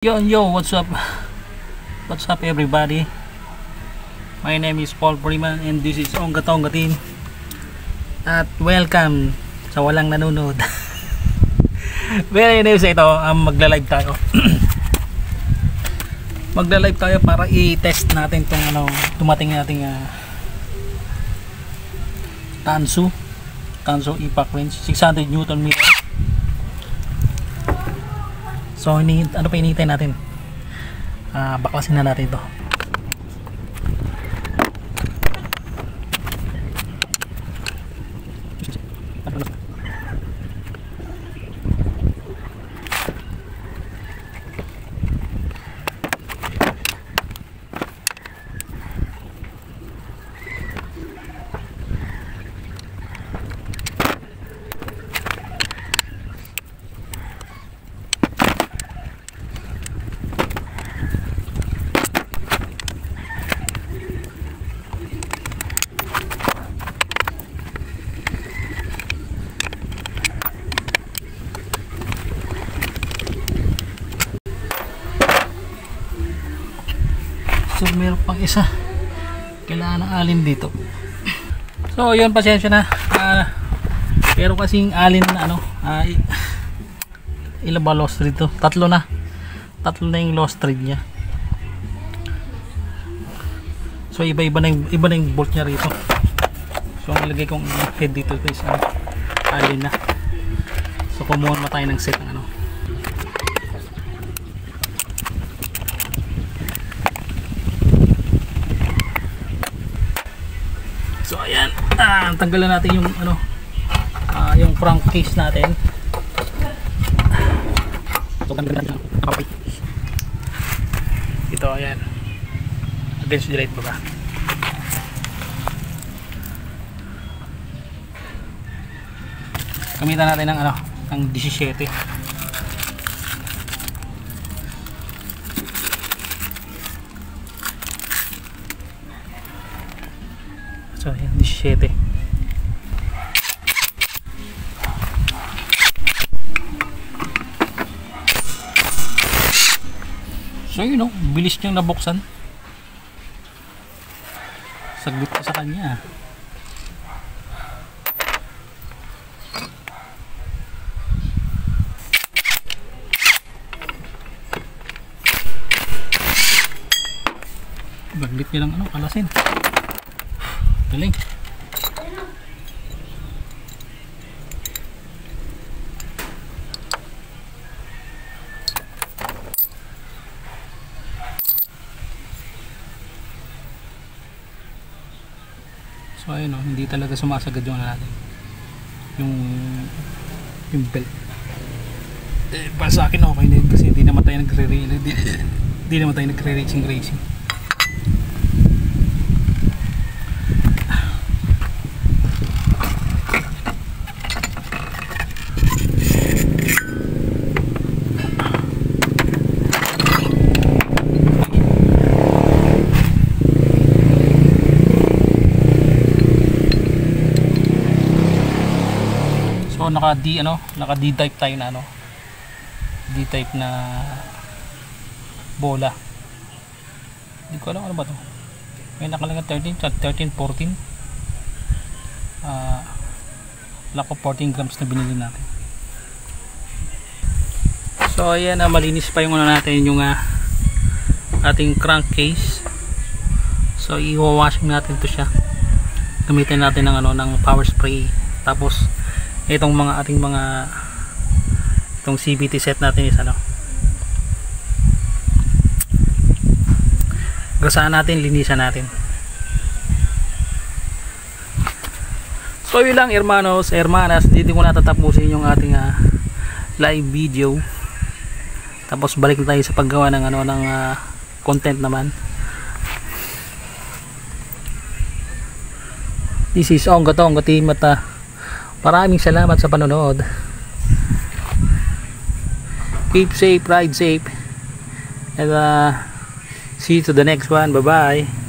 Yo, what's up? What's up everybody? My name is Paul Freeman and this is Ongga Tongga Team. At welcome sa walang nanonood. Very nice ito, magla-live tayo. Magla-live tayo para i-test natin tong dumating nating Tansu impact range 600 Newton meter. So ano pa hinihintay natin? Baklasin na natin ito. So meron pang isa, kailangan ng alin dito. So yun, pasensya na, pero kasing alin na ilan ba lost thread to? Tatlo na yung lost thread nya. So iba na yung bolt nya rito. So ang ilagay kong head dito is alin na. So kumuha na tayo ng set ng So ayan, tanggalan natin yung yung crankcase natin. So tanggalan natin kapit. Ito ayan. Against the light ba? Gamitan natin ng 17. So ayan, 17. So yun bilis niyang nabuksan. Saglit ko sa kanya. Baglit niya lang kalasin. Galing. So ayun hindi talaga sumasagad yung natin. Yung belt. Para sa akin okay na yun kasi hindi naman tayo nagre-racing. So naka D-type tayo na D-type na bola. Hindi ko alam ano ba to. May nakalagay 13, 14. Wala ko 14 grams na binili natin. So ayan, malinis pa yung natin yung ating crankcase. So i-washing natin to siya. Gamitin natin ng power spray. Tapos itong itong CVT set natin is gasahan natin, linisan natin. So yun lang hermanos, hermanas, dito ko natatapusin yung ating live video. Tapos balik na tayo sa paggawa ng content naman. This is Ongga Tongga Team at maraming salamat sa panonood. Keep safe, ride safe, and see you to the next one. Bye bye.